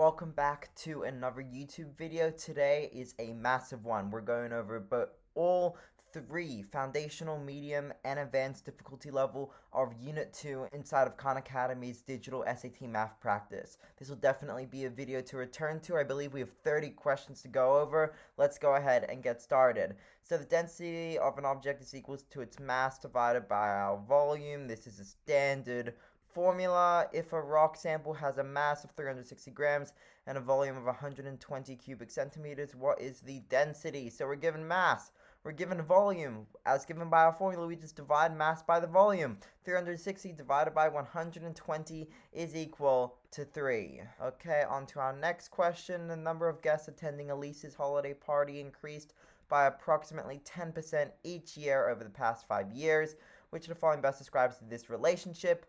welcome back to another YouTube video. Today is a massive one. We're going over all three foundational, medium, and advanced difficulty level of Unit 2 inside of Khan Academy's digital SAT math practice. This will definitely be a video to return to. I believe we have 30 questions to go over. Let's go ahead and get started. So the density of an object is equal to its mass divided by our volume. This is a standard formula. If a rock sample has a mass of 360 grams and a volume of 120 cubic centimeters, what is the density? So we're given mass, we're given volume. As given by our formula, we just divide mass by the volume. 360 divided by 120 is equal to 3. Okay, on to our next question. The number of guests attending Elise's holiday party increased by approximately 10% each year over the past 5 years. Which of the following best describes this relationship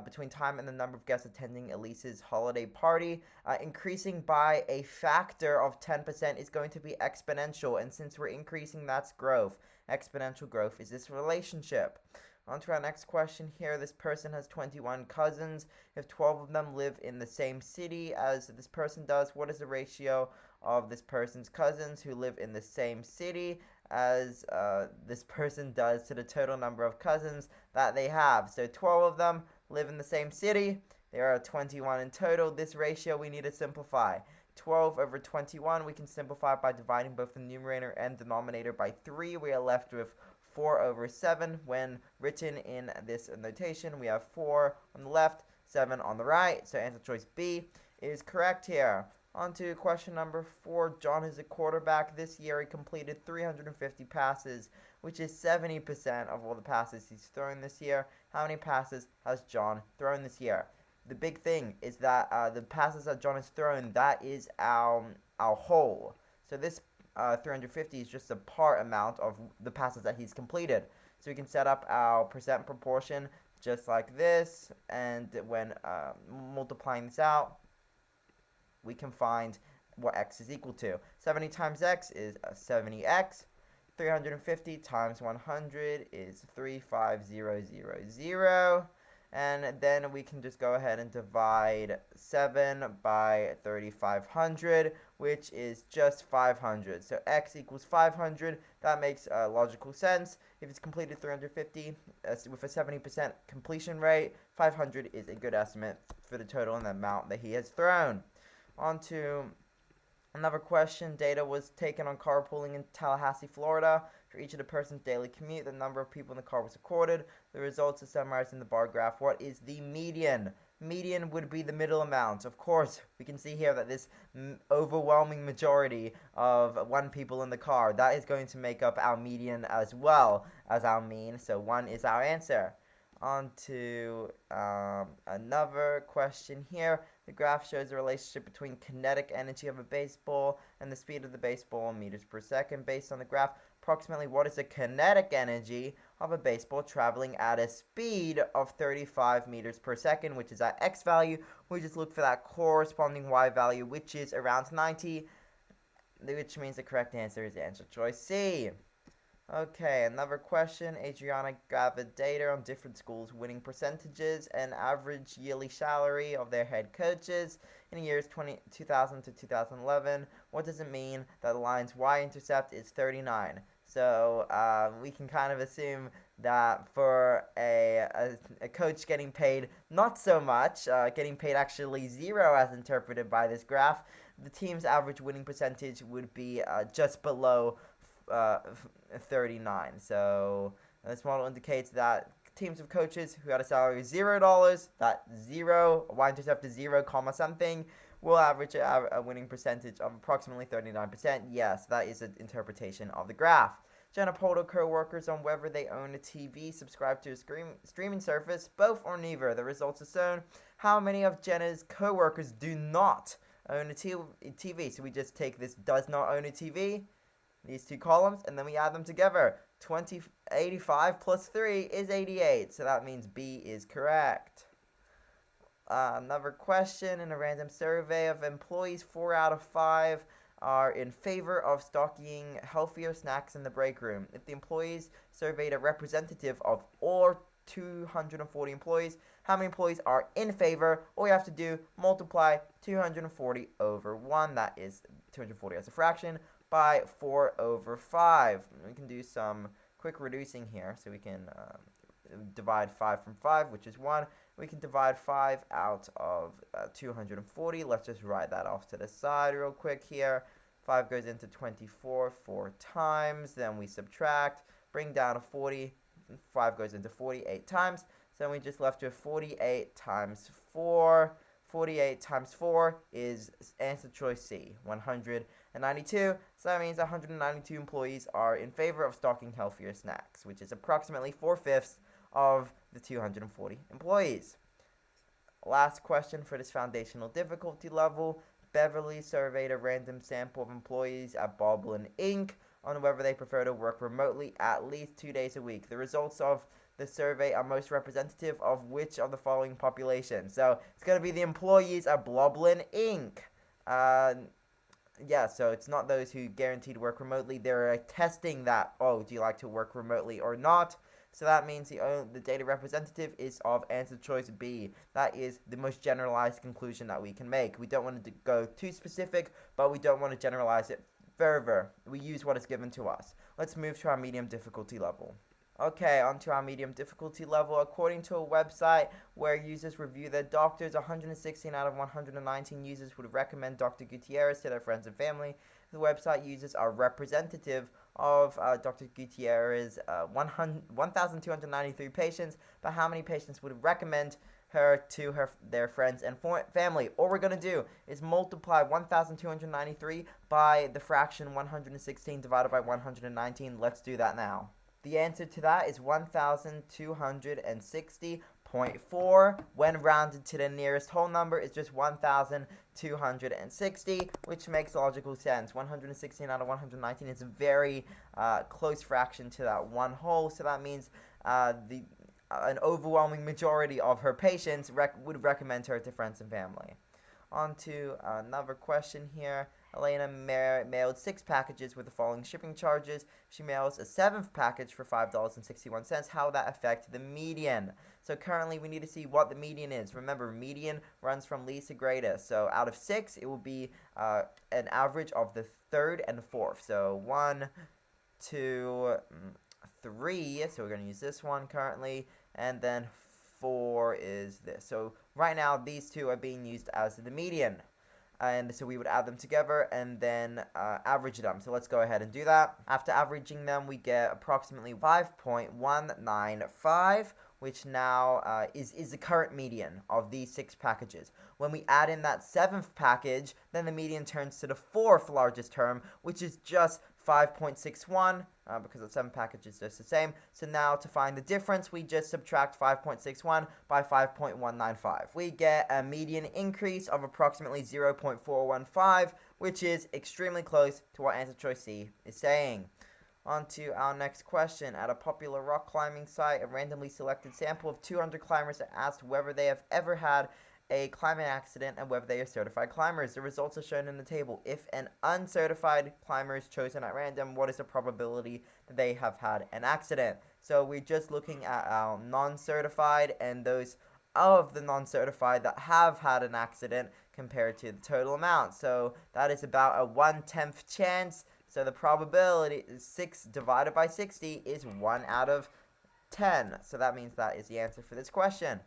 between time and the number of guests attending Elise's holiday party? Increasing by a factor of 10% is going to be exponential, and since we're increasing, that's growth. Exponential growth is this relationship. On to our next question here. This person has 21 cousins. If 12 of them live in the same city as this person does, what is the ratio of this person's cousins who live in the same city as this person does to the total number of cousins that they have? So 12 of them live in the same city. There are 21 in total. This ratio we need to simplify. 12 over 21, we can simplify by dividing both the numerator and denominator by 3. We are left with 4 over 7. When written in this notation, we have 4 on the left, 7 on the right. So answer choice B is correct here. On to question number 4. John is a quarterback. This year he completed 350 passes, which is 70% of all the passes he's thrown this year. How many passes has John thrown this year? The big thing is that the passes that John has thrown, that is our whole. So this 350 is just a part amount of the passes that he's completed. So we can set up our percent proportion just like this, and when multiplying this out, we can find what x is equal to. 70 times x is 70x. 350 times 100 is 35000. And then we can just go ahead and divide 7 by 3500, which is just 500. So x equals 500. That makes logical sense. If it's completed 350 with a 70% completion rate, 500 is a good estimate for the total and the amount that he has thrown. On to another question. Data was taken on carpooling in Tallahassee, Florida. For each of the person's daily commute, the number of people in the car was recorded. The results are summarized in the bar graph. What is the median? Median would be the middle amount. Of course, we can see here that this overwhelming majority of 1 people in the car, that is going to make up our median as well as our mean. So 1 is our answer. On to another question here. The graph shows the relationship between kinetic energy of a baseball and the speed of the baseball in meters per second. Based on the graph, approximately what is the kinetic energy of a baseball traveling at a speed of 35 meters per second, which is our x value. We just look for that corresponding y value, which is around 90, which means the correct answer is answer choice C. Okay, another question. Adriana gathered data on different schools' winning percentages and average yearly salary of their head coaches in the years 2000 to 2011. What does it mean that the line's y-intercept is 39? So we can kind of assume that for a coach getting paid not so much, getting paid actually 0 as interpreted by this graph, the team's average winning percentage would be just below 39. So this model indicates that teams of coaches who had a salary of $0, that y-intercept is 0, comma something, will average a winning percentage of approximately 39%. Yes, that is an interpretation of the graph. Jenna polled her co-workers on whether they own a TV, subscribe to a streaming service, both or neither. The results are shown. How many of Jenna's co-workers do not own a TV? So we just take this does not own a TV, these two columns, and then we add them together. 85 plus 3 is 88, so that means B is correct. Another question. In a random survey of employees, 4 out of 5 are in favor of stocking healthier snacks in the break room. If the employees surveyed a representative of all 240 employees. How many employees are in favor? All you have to do, multiply 240 over 1, that is 240 as a fraction, by 4 over 5. We can do some quick reducing here, so we can divide 5 from 5, which is 1. We can divide 5 out of 240. Let's just write that off to the side real quick here. 5 goes into 24 4 times. Then we subtract, bring down to 40. 5 goes into 48 times. So then we just left with 48 times 4. 48 times 4 is answer choice C, 192. So that means 192 employees are in favor of stocking healthier snacks, which is approximately 4/5 of the 240 employees. Last question for this foundational difficulty level. Beverly surveyed a random sample of employees at Boblin Inc. on whether they prefer to work remotely at least 2 days a week. The results of the survey are most representative of which of the following populations? So it's going to be the employees at Boblin Inc. Yeah, so it's not those who guaranteed work remotely. They're testing that, oh, do you like to work remotely or not? So that means the data representative is of answer choice B. That is the most generalized conclusion that we can make. We don't want to go too specific, but we don't want to generalize it further. We use what is given to us. Let's move to our medium difficulty level. Okay, onto our medium difficulty level. According to a website where users review their doctors, 116 out of 119 users would recommend Dr. Gutierrez to their friends and family. The website users are representative of Dr. Gutierrez, 1,293 patients, but how many patients would recommend her to their friends and family? All we're going to do is multiply 1,293 by the fraction 116 divided by 119. Let's do that now. The answer to that is 1,260.4. When rounded to the nearest whole number, it's just 1,260, which makes logical sense. 116 out of 119 is a very close fraction to that one whole, so that means an overwhelming majority of her patients would recommend her to friends and family. On to another question here. Elena mailed 6 packages with the following shipping charges. She mails a 7th package for $5.61. How will that affect the median? So currently we need to see what the median is. Remember, median runs from least to greatest. So out of 6, it will be an average of the 3rd and 4th. So 1, 2, 3. So we're going to use this one currently. And then 4 is this. So right now these two are being used as the median. And so we would add them together and then average them. So let's go ahead and do that. After averaging them, we get approximately 5.195, which now is the current median of these 6 packages. When we add in that 7th package, then the median turns to the 4th largest term, which is just 5.61, because the 7 package is just the same. So now to find the difference, we just subtract 5.61 by 5.195. We get a median increase of approximately 0.415, which is extremely close to what answer choice C is saying. On to our next question. At a popular rock climbing site, a randomly selected sample of 200 climbers are asked whether they have ever had a climbing accident and whether they are certified climbers. The results are shown in the table. If an uncertified climber is chosen at random, what is the probability that they have had an accident? So we're just looking at our non-certified and those of the non-certified that have had an accident compared to the total amount. So that is about a 1/10 chance. So the probability is 6 divided by 60 is 1 out of 10. So that means that is the answer for this question.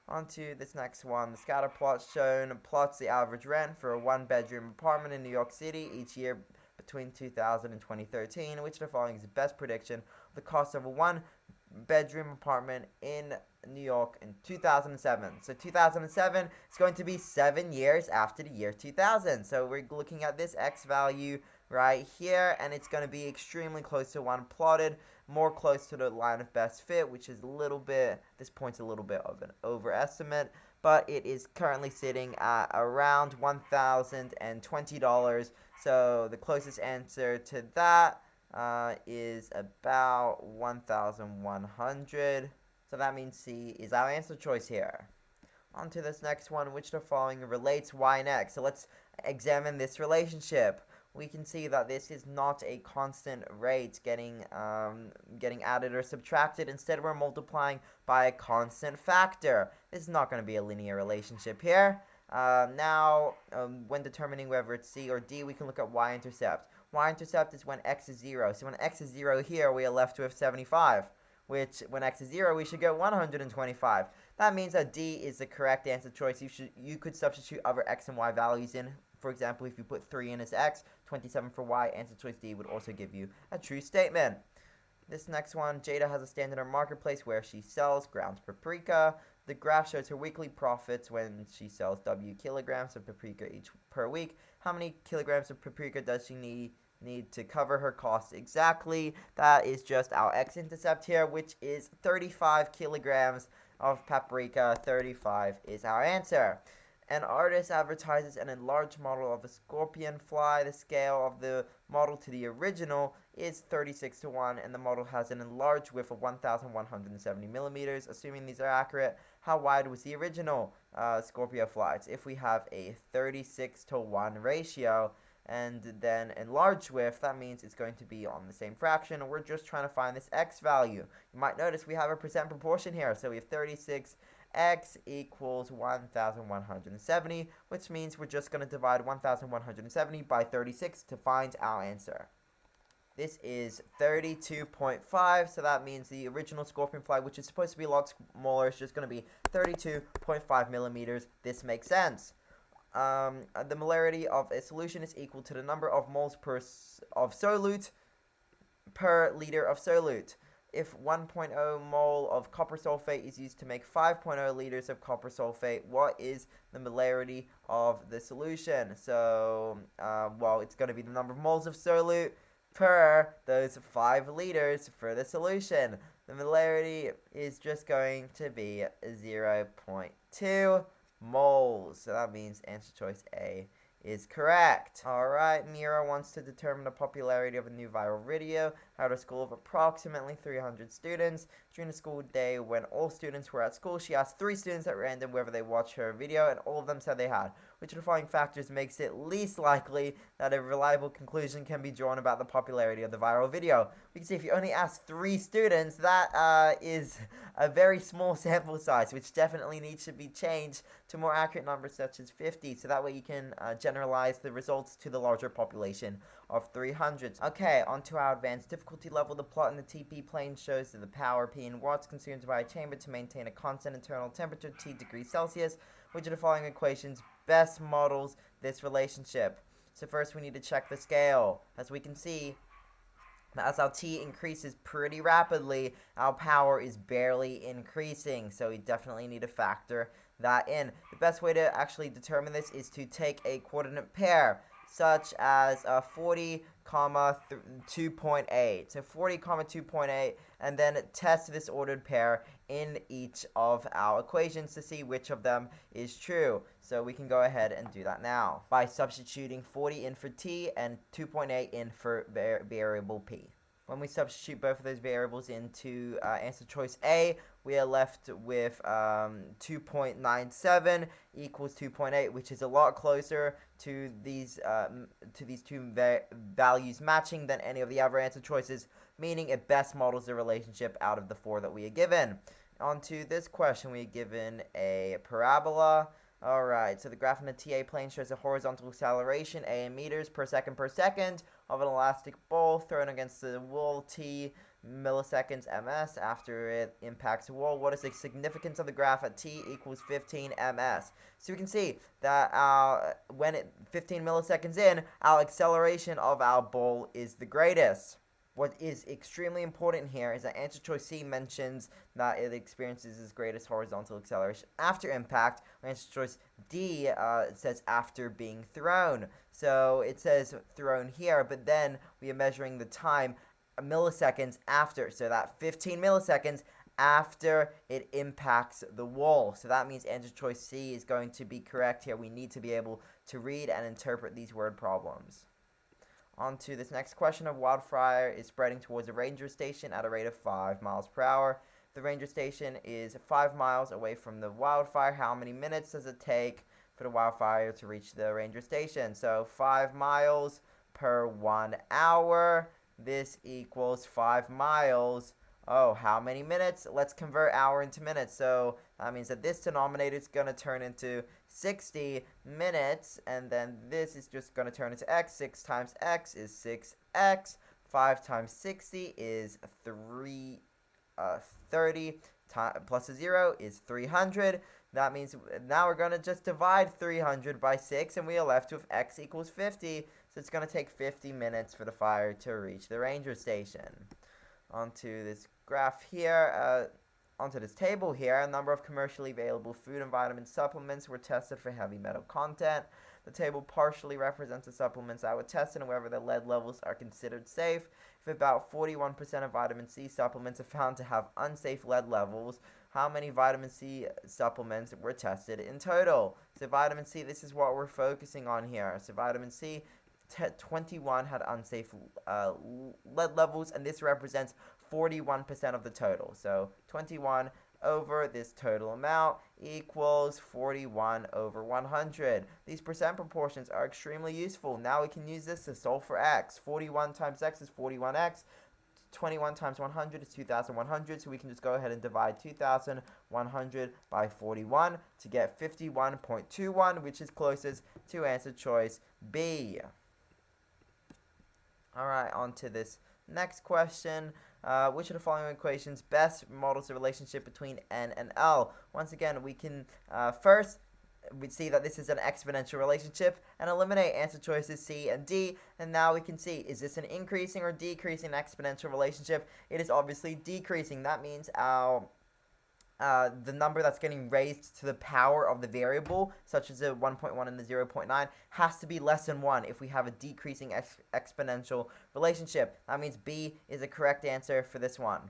On to this next one. The scatter plot shown plots the average rent for a 1-bedroom apartment in New York City each year between 2000 and 2013, which the following is the best prediction of the cost of a 1-bedroom apartment in New York in 2007. So 2007 is going to be 7 years after the year 2000. So we're looking at this X value right here, and it's going to be extremely close to 1 plotted, more close to the line of best fit, which is a little bit, this point's a little bit of an overestimate, but it is currently sitting at around $1,020. So the closest answer to that is about 1,100. So that means C is our answer choice here. On to this next one. Which of the following relates Y and X? So let's examine this relationship. we can see that this is not a constant rate getting added or subtracted. Instead, we're multiplying by a constant factor. This is not going to be a linear relationship here. Now, when determining whether it's C or D, we can look at y-intercept. Y-intercept is when x is 0. So when x is 0 here, we are left with 75. Which, when x is 0, we should get 125. That means that D is the correct answer choice. You could substitute other x and y values in. For example, if you put 3 in as x, 27 for y, answer choice D would also give you a true statement. This next one, Jada has a stand in her marketplace where she sells ground paprika. The graph shows her weekly profits when she sells W kilograms of paprika each per week. How many kilograms of paprika does she need to cover her costs exactly? That is just our x-intercept here, which is 35 kilograms of paprika. 35 is our answer. An artist advertises an enlarged model of a scorpion fly. The scale of the model to the original is 36:1, and the model has an enlarged width of 1,170 millimeters. Assuming these are accurate, how wide was the original Scorpio flies? If we have a 36:1 ratio and then enlarged width, that means it's going to be on the same fraction. We're just trying to find this x value. You might notice we have a percent proportion here, so we have 36. X equals 1,170, which means we're just going to divide 1,170 by 36 to find our answer. This is 32.5, so that means the original scorpion fly, which is supposed to be a lot smaller, is just going to be 32.5 millimeters. This makes sense. The molarity of a solution is equal to the number of moles of solute per liter of solute. If 1.0 mole of copper sulfate is used to make 5.0 liters of copper sulfate, what is the molarity of the solution? So, well, it's going to be the number of moles of solute per those 5 liters for the solution. The molarity is just going to be 0.2 moles. So that means answer choice A is correct. Alright, Mira wants to determine the popularity of a new viral video at a school of approximately 300 students. During a school day when all students were at school, she asked 3 students at random whether they watched her video, and all of them said they had. Which of the following factors makes it least likely that a reliable conclusion can be drawn about the popularity of the viral video? We can see if you only ask 3 students, that is a very small sample size, which definitely needs to be changed to more accurate numbers such as 50, so that way you can generalize the results to the larger population of 300. Okay, on to our advanced difficulty level. The plot in the TP plane shows that the power P in watts consumed by a chamber to maintain a constant internal temperature T degrees Celsius. Which of the following equations best models this relationship? So first we need to check the scale. As we can see, as our T increases pretty rapidly, our power is barely increasing, so we definitely need to factor that in. The best way to actually determine this is to take a coordinate pair, such as 40, 2.8. So 40, 2.8, and then test this ordered pair in each of our equations to see which of them is true. So we can go ahead and do that now by substituting 40 in for T and 2.8 in for variable P. When we substitute both of those variables into answer choice A, we are left with 2.97 equals 2.8, which is a lot closer to these two values matching than any of the other answer choices, meaning it best models the relationship out of the 4 that we are given. On to this question, we are given a parabola. Alright, so the graph in the TA plane shows a horizontal acceleration, A in meters per second of an elastic ball thrown against the wall, T milliseconds ms after it impacts the wall. What is the significance of the graph at T equals 15 ms? So we can see that when 15 milliseconds in, our acceleration of our ball is the greatest. What is extremely important here is that answer choice C mentions that it experiences its greatest horizontal acceleration after impact. Answer choice D says after being thrown. So it says thrown here, but then we are measuring the time milliseconds after. So that 15 milliseconds after it impacts the wall. So that means answer choice C is going to be correct here. We need to be able to read and interpret these word problems. On to this next question. A wildfire is spreading towards a ranger station at a rate of 5 miles per hour. The ranger station is 5 miles away from the wildfire. How many minutes does it take for the wildfire to reach the ranger station? So 5 miles per 1 hour. This equals 5 miles. Oh, how many minutes? Let's convert hour into minutes. So that means that this denominator is going to turn into 60 minutes. And then this is just going to turn into x. 6 times x is 6x. 5 times 60 is 30. Plus a 0 is 300. That means now we're going to just divide 300 by 6. And we are left with x equals 50. So it's going to take 50 minutes for the fire to reach the ranger station. Onto this graph here, onto this table here, a number of commercially available food and vitamin supplements were tested for heavy metal content. The table partially represents the supplements that were tested and whether the lead levels are considered safe. If about 41% of vitamin C supplements are found to have unsafe lead levels, how many vitamin C supplements were tested in total? So vitamin C, this is what we're focusing on here. So vitamin C, 21 had unsafe lead levels, and this represents 41% of the total. So 21 over this total amount equals 41 over 100. These percent proportions are extremely useful. Now we can use this to solve for x. 41 times x is 41x. 21 times 100 is 2,100, so we can just go ahead and divide 2,100 by 41 to get 51.21, which is closest to answer choice B. Alright, on to this next question. Which of the following equations best models the relationship between n and l? Once again, we can first we see that this is an exponential relationship and eliminate answer choices C and D, and now we can see, is this an increasing or decreasing exponential relationship? It is obviously decreasing. That means our the number that's getting raised to the power of the variable, such as the 1.1 and the 0.9, has to be less than 1 if we have a decreasing exponential relationship. That means B is the correct answer for this one.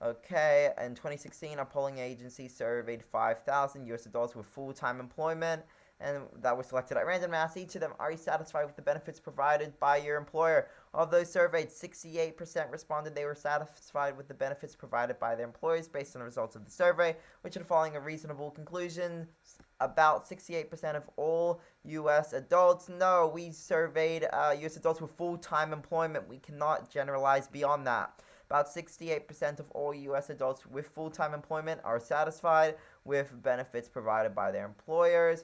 Okay, in 2016, a polling agency surveyed 5,000 US adults with full-time employment, and that was selected at random. Asked each of them, are you satisfied with the benefits provided by your employer? Of those surveyed, 68% responded they were satisfied with the benefits provided by their employers based on the results of the survey. Which of the following a reasonable conclusion? About 68% of all U.S. adults. No, we surveyed U.S. adults with full-time employment. We cannot generalize beyond that. About 68% of all U.S. adults with full-time employment are satisfied with benefits provided by their employers.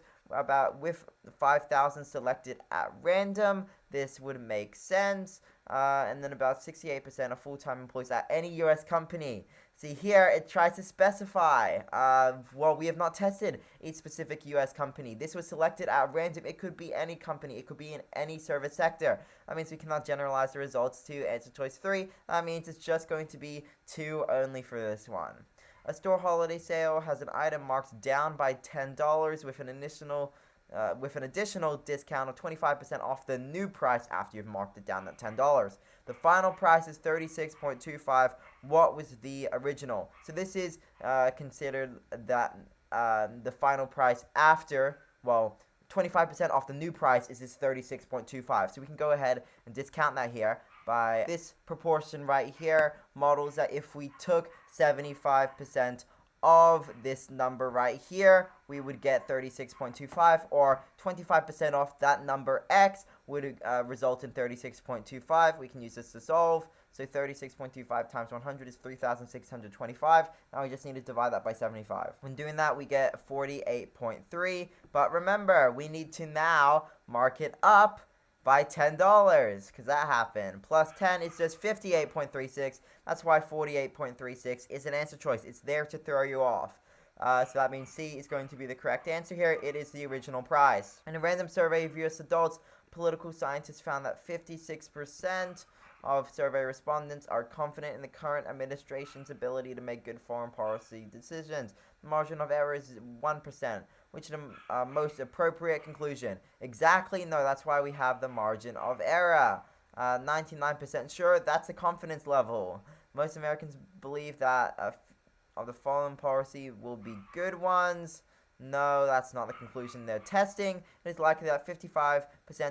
With 5,000 selected at random, this would make sense. And then about 68% of full-time employees at any U.S. company. See here, it tries to specify, well, we have not tested a specific U.S. company. This was selected at random. It could be any company. It could be in any service sector. That means we cannot generalize the results to answer choice 3. That means it's just going to be 2 only for this one. A store holiday sale has an item marked down by $10 with an additional discount of 25% off the new price after you've marked it down at $10. The final price is $36.25. What was the original? So this is considered that the final price after, well, 25% off the new price is this 36.25. So we can go ahead and discount that here by this proportion right here. Models that if we took 75% of this number right here, we would get 36.25, or 25% off that number x would result in 36.25. We can use this to solve. So 36.25 times 100 is 3,625. Now we just need to divide that by 75. When doing that, we get 48.3. But remember, we need to now mark it up by $10, because that happened. Plus 10 is just 58.36. That's why 48.36 is an answer choice. It's there to throw you off. So that means C is going to be the correct answer here. It is the original price. In a random survey of U.S. adults, political scientists found that 56% of survey respondents are confident in the current administration's ability to make good foreign policy decisions. The margin of error is 1%, which is the most appropriate conclusion. Exactly, no, that's why we have the margin of error. 99% sure, that's the confidence level. Most Americans believe that of the following policy will be good ones. No, that's not the conclusion they're testing. It is likely that 55%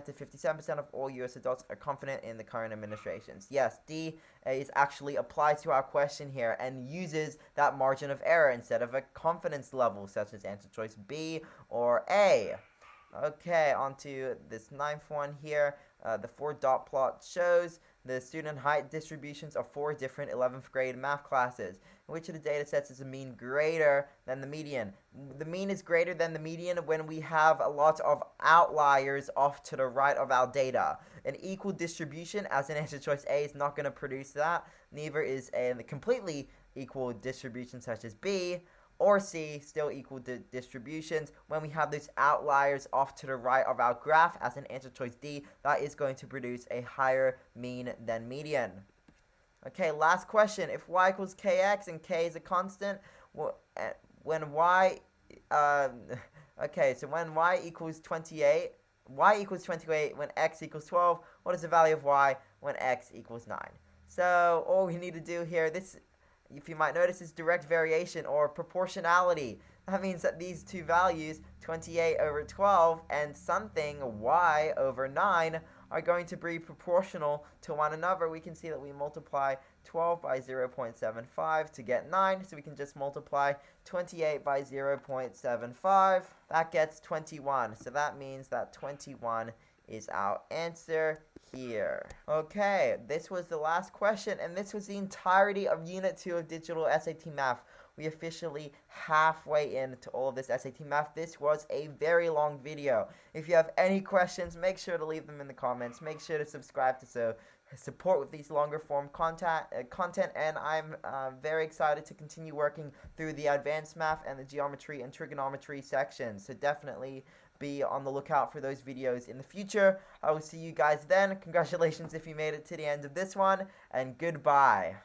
to 57% of all U.S. adults are confident in the current administrations. Yes, D is actually applied to our question here and uses that margin of error instead of a confidence level, such as answer choice B or A. Okay, on to this ninth one here. The 4-dot plot shows the student height distributions of 4 different 11th grade math classes. In which of the data sets is the mean greater than the median? The mean is greater than the median when we have a lot of outliers off to the right of our data. An equal distribution, as in answer choice A, is not going to produce that. Neither is a completely equal distribution such as B or C, still equal distributions. When we have those outliers off to the right of our graph, as in answer choice D, that is going to produce a higher mean than median. Okay, last question. If y equals kx and k is a constant, when y, okay, so when y equals 28, when x equals 12, what is the value of y when x equals 9? So all we need to do here, this, if you might notice, is direct variation or proportionality. That means that these two values, 28 over 12 and something y over 9, are going to be proportional to one another. We can see that we multiply 12 by 0.75 to get 9, so we can just multiply 28 by 0.75. That gets 21, so that means that 21 is our answer here. Okay, this was the last question, and this was the entirety of Unit 2 of Digital SAT Math. We officially halfway into all of this SAT Math. This was a very long video. If you have any questions, make sure to leave them in the comments. Make sure to subscribe to support with these longer form content, and I'm very excited to continue working through the advanced math and the geometry and trigonometry sections. So definitely be on the lookout for those videos in the future. I will see you guys then. Congratulations if you made it to the end of this one, and goodbye.